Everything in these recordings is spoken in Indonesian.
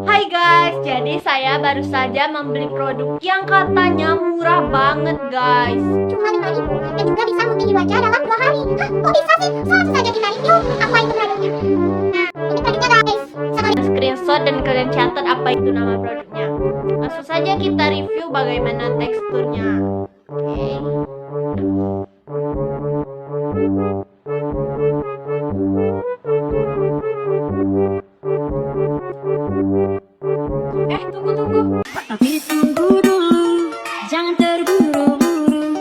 Hai guys, jadi saya baru saja membeli produk yang katanya murah banget guys. Cuma 5.000 dan juga bisa memilih wajah dalam 2 hari. Hah, kok bisa sih? Langsung saja kita review apa itu produknya. Nah, ini produknya guys. Screenshot dan kalian catat apa itu nama produknya. Langsung saja kita review bagaimana teksturnya. Oke. Tunggu. Tapi tunggu dulu, jangan terburu-buru.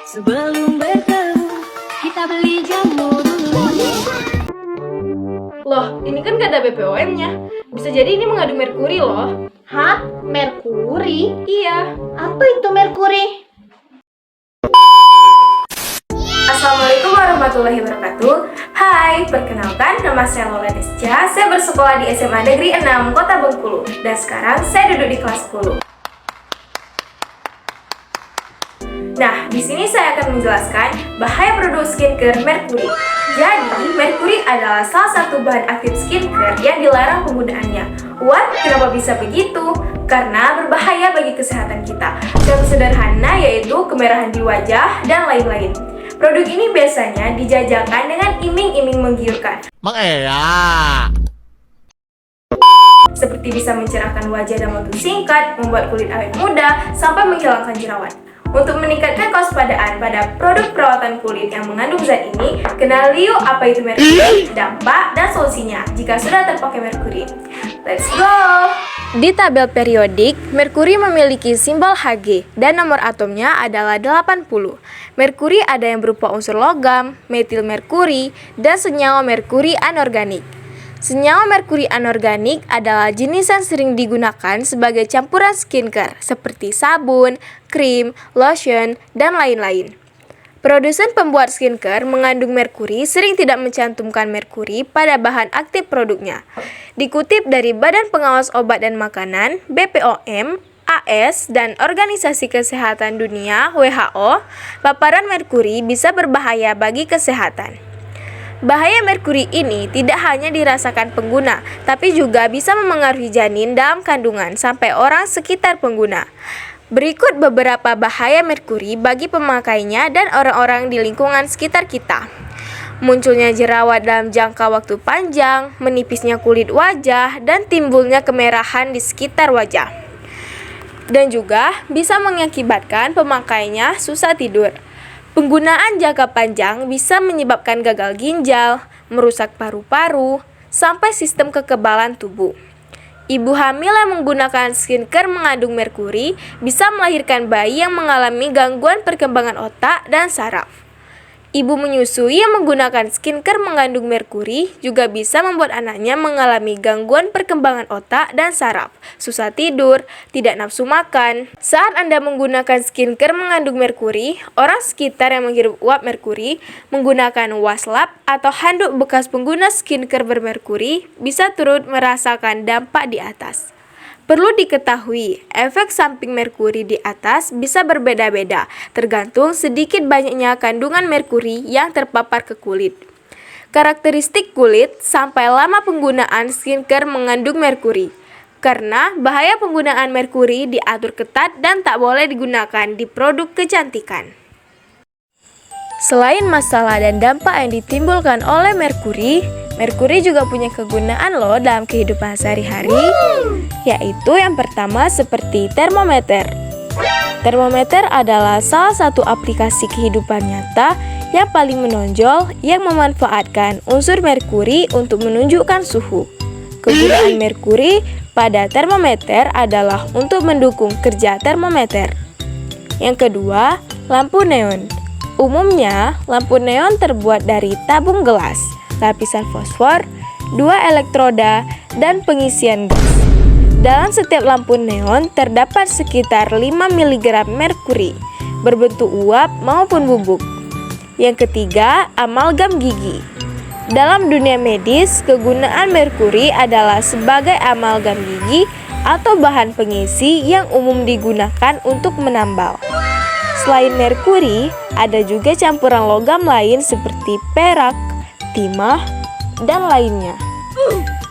Sebelum bertemu, kita beli jamu dulu. Loh, ini kan gak ada BPOM-nya. Bisa jadi ini mengandung merkuri loh. Hah? Merkuri? Iya. Apa itu merkuri? Assalamualaikum warahmatullahi wabarakatuh. Hai, perkenalkan nama saya Lola Desja. Saya bersekolah di SMA Negeri 6 Kota Bengkulu. Dan sekarang saya duduk di kelas 10. Nah, di sini saya akan menjelaskan bahaya produk skincare merkuri. Jadi, merkuri adalah salah satu bahan aktif skincare yang dilarang penggunaannya. What? Kenapa bisa begitu? Karena berbahaya bagi kesehatan kita. Contoh sederhana yaitu kemerahan di wajah dan lain-lain. Produk ini biasanya dijajakan dengan iming-iming menggiurkan. Seperti bisa mencerahkan wajah dalam waktu singkat, membuat kulit awet muda, sampai menghilangkan jerawat. Untuk meningkatkan kewaspadaan pada produk perawatan kulit yang mengandung zat ini, kenali yuk apa itu merkuri, dampak, dan solusinya jika sudah terpakai merkuri. Let's go! Di tabel periodik, merkuri memiliki simbol Hg dan nomor atomnya adalah 80. Merkuri ada yang berupa unsur logam, metil merkuri, dan senyawa merkuri anorganik. Senyawa merkuri anorganik adalah jenis yang sering digunakan sebagai campuran skincare seperti sabun, krim, lotion, dan lain-lain. Produsen pembuat skincare mengandung merkuri sering tidak mencantumkan merkuri pada bahan aktif produknya. Dikutip dari Badan Pengawas Obat dan Makanan, BPOM, AS, dan Organisasi Kesehatan Dunia (WHO), paparan merkuri bisa berbahaya bagi kesehatan. Bahaya merkuri ini tidak hanya dirasakan pengguna, tapi juga bisa memengaruhi janin dalam kandungan sampai orang sekitar pengguna. Berikut beberapa bahaya merkuri bagi pemakainya dan orang-orang di lingkungan sekitar kita. Munculnya jerawat dalam jangka waktu panjang, menipisnya kulit wajah, dan timbulnya kemerahan di sekitar wajah. Dan juga bisa mengakibatkan pemakainya susah tidur. Penggunaan jangka panjang bisa menyebabkan gagal ginjal, merusak paru-paru, sampai sistem kekebalan tubuh. Ibu hamil yang menggunakan skincare mengandung merkuri bisa melahirkan bayi yang mengalami gangguan perkembangan otak dan saraf. Ibu menyusui yang menggunakan skincare mengandung merkuri juga bisa membuat anaknya mengalami gangguan perkembangan otak dan saraf, susah tidur, tidak nafsu makan. Saat Anda menggunakan skincare mengandung merkuri, orang sekitar yang menghirup uap merkuri menggunakan waslap atau handuk bekas pengguna skincare bermerkuri bisa turut merasakan dampak di atas. Perlu diketahui, efek samping merkuri di atas bisa berbeda-beda, tergantung sedikit banyaknya kandungan merkuri yang terpapar ke kulit. Karakteristik kulit sampai lama penggunaan skincare mengandung merkuri. Karena bahaya penggunaan merkuri diatur ketat dan tak boleh digunakan di produk kecantikan. Selain masalah dan dampak yang ditimbulkan oleh merkuri, merkuri juga punya kegunaan loh dalam kehidupan sehari-hari, yaitu yang pertama seperti termometer. Termometer adalah salah satu aplikasi kehidupan nyata yang paling menonjol yang memanfaatkan unsur merkuri untuk menunjukkan suhu. Kegunaan merkuri pada termometer adalah untuk mendukung kerja termometer. Yang kedua, lampu neon. Umumnya, lampu neon terbuat dari tabung gelas, lapisan fosfor, 2 elektroda, dan pengisian gas. Dalam setiap lampu neon terdapat sekitar 5 mg merkuri, berbentuk uap maupun bubuk. Yang ketiga, amalgam gigi. Dalam dunia medis, kegunaan merkuri adalah sebagai amalgam gigi atau bahan pengisi yang umum digunakan untuk menambal. Selain merkuri, ada juga campuran logam lain seperti perak, timah, dan lainnya.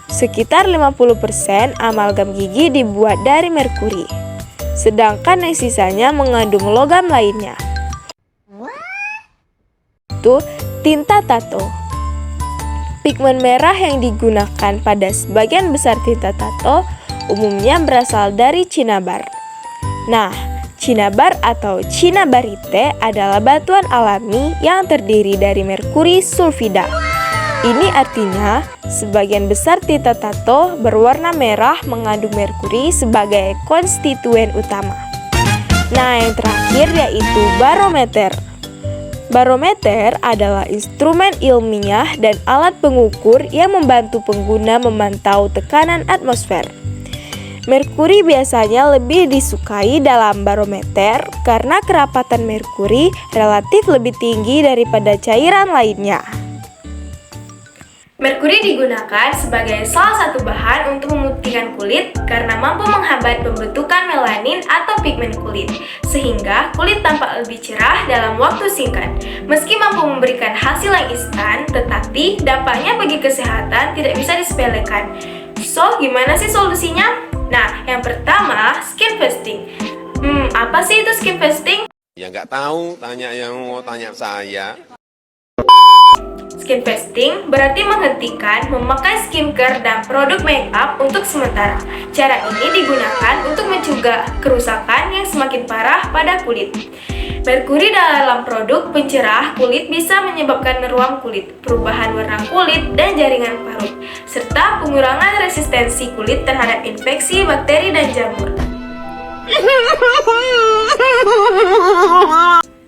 Sekitar 50% amalgam gigi dibuat dari merkuri, sedangkan yang sisanya mengandung logam lainnya. Itu tinta tato. Pigmen merah yang digunakan pada sebagian besar tinta tato umumnya berasal dari cinnabar. Nah, cinnabar atau cinnabarite adalah batuan alami yang terdiri dari merkuri sulfida. Ini artinya sebagian besar tinta tato berwarna merah mengandung merkuri sebagai konstituen utama. Nah, yang terakhir yaitu barometer. Barometer adalah instrumen ilmiah dan alat pengukur yang membantu pengguna memantau tekanan atmosfer. Merkuri biasanya lebih disukai dalam barometer karena kerapatan merkuri relatif lebih tinggi daripada cairan lainnya. Merkuri digunakan sebagai salah satu bahan untuk memutihkan kulit karena mampu menghambat pembentukan melanin atau pigmen kulit, sehingga kulit tampak lebih cerah dalam waktu singkat. Meski mampu memberikan hasil yang instan, tetapi dampaknya bagi kesehatan tidak bisa disepelekan. So, gimana sih solusinya? Nah, yang pertama, skin fasting. Apa sih itu skin fasting? Ya nggak tahu, tanya yang mau tanya saya. Skin fasting berarti menghentikan memakai skincare dan produk makeup untuk sementara. Cara ini digunakan untuk mencegah kerusakan yang semakin parah pada kulit. Merkuri dalam produk pencerah kulit bisa menyebabkan ruam kulit, perubahan warna kulit, dan jaringan parut, serta pengurangan resistensi kulit terhadap infeksi, bakteri, dan jamur.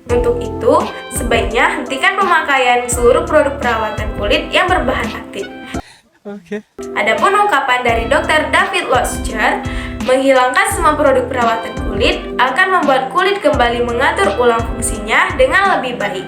Untuk itu, sebaiknya hentikan pemakaian seluruh produk perawatan kulit yang berbahan aktif. Adapun ungkapan dari Dr. David Loschner, menghilangkan semua produk perawatan kulit akan membuat kulit kembali mengatur ulang fungsinya dengan lebih baik.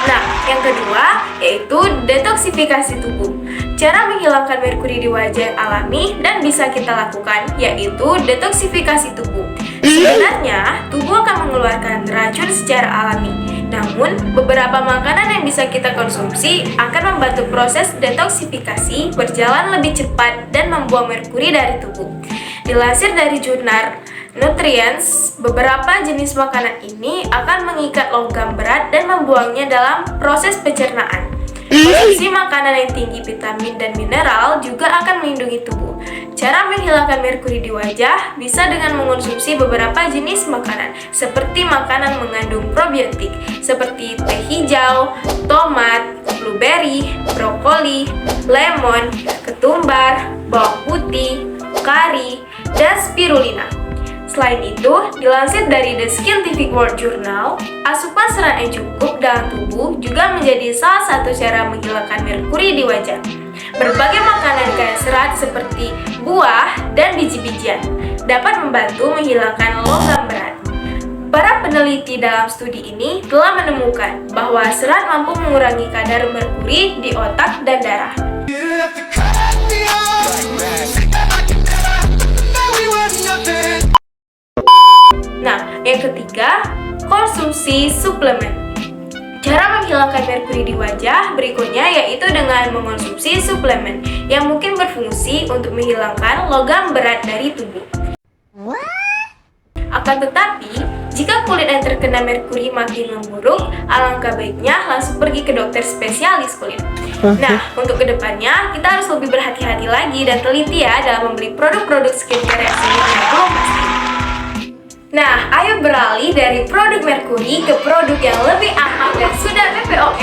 Nah, yang kedua yaitu detoksifikasi tubuh. Cara menghilangkan merkuri di wajah yang alami dan bisa kita lakukan yaitu detoksifikasi tubuh. Sebenarnya, tubuh akan mengeluarkan racun secara alami. Namun, beberapa makanan yang bisa kita konsumsi akan membantu proses detoksifikasi berjalan lebih cepat dan membuang merkuri dari tubuh. Dilansir dari jurnal Nutrients, beberapa jenis makanan ini akan mengikat logam berat dan membuangnya dalam proses pencernaan. Konsumsi makanan yang tinggi vitamin dan mineral juga akan melindungi tubuh. Cara menghilangkan merkuri di wajah bisa dengan mengonsumsi beberapa jenis makanan, seperti makanan mengandung probiotik, seperti teh hijau, tomat, blueberry, brokoli, lemon, ketumbar, bawang putih, kari, dan spirulina. Selain itu, dilansir dari The Scientific World Journal, asupan serat yang cukup dalam tubuh juga menjadi salah satu cara menghilangkan merkuri di wajah. Berbagai makanan kaya serat seperti buah dan biji-bijian dapat membantu menghilangkan logam berat. Para peneliti dalam studi ini telah menemukan bahwa serat mampu mengurangi kadar merkuri di otak dan darah. Nah, yang ketiga, konsumsi suplemen. Cara menghilangkan merkuri di wajah berikutnya yaitu dengan mengonsumsi suplemen yang mungkin berfungsi untuk menghilangkan logam berat dari tubuh. Akan tetapi, jika kulit yang terkena merkuri makin memburuk, alangkah baiknya langsung pergi ke dokter spesialis kulit. Nah, untuk kedepannya, kita harus lebih berhati-hati lagi dan teliti ya dalam membeli produk-produk skincare yang sebelumnya belum pasti. Nah, ayo beralih dari produk merkuri ke produk yang lebih aman dan sudah BPOM.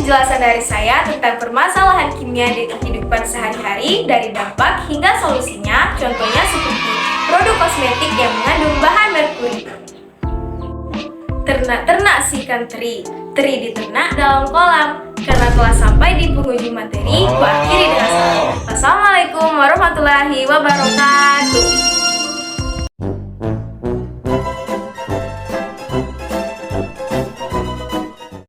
Penjelasan dari saya tentang permasalahan kimia di kehidupan sehari-hari dari dampak hingga solusinya, contohnya seperti produk kosmetik yang mengandung bahan merkuri. Ternak-ternak si ikan teri diternak dalam kolam. Karena telah sampai di penghujung materi, aku akhiri dengan salam. Wassalamualaikum warahmatullahi wabarakatuh.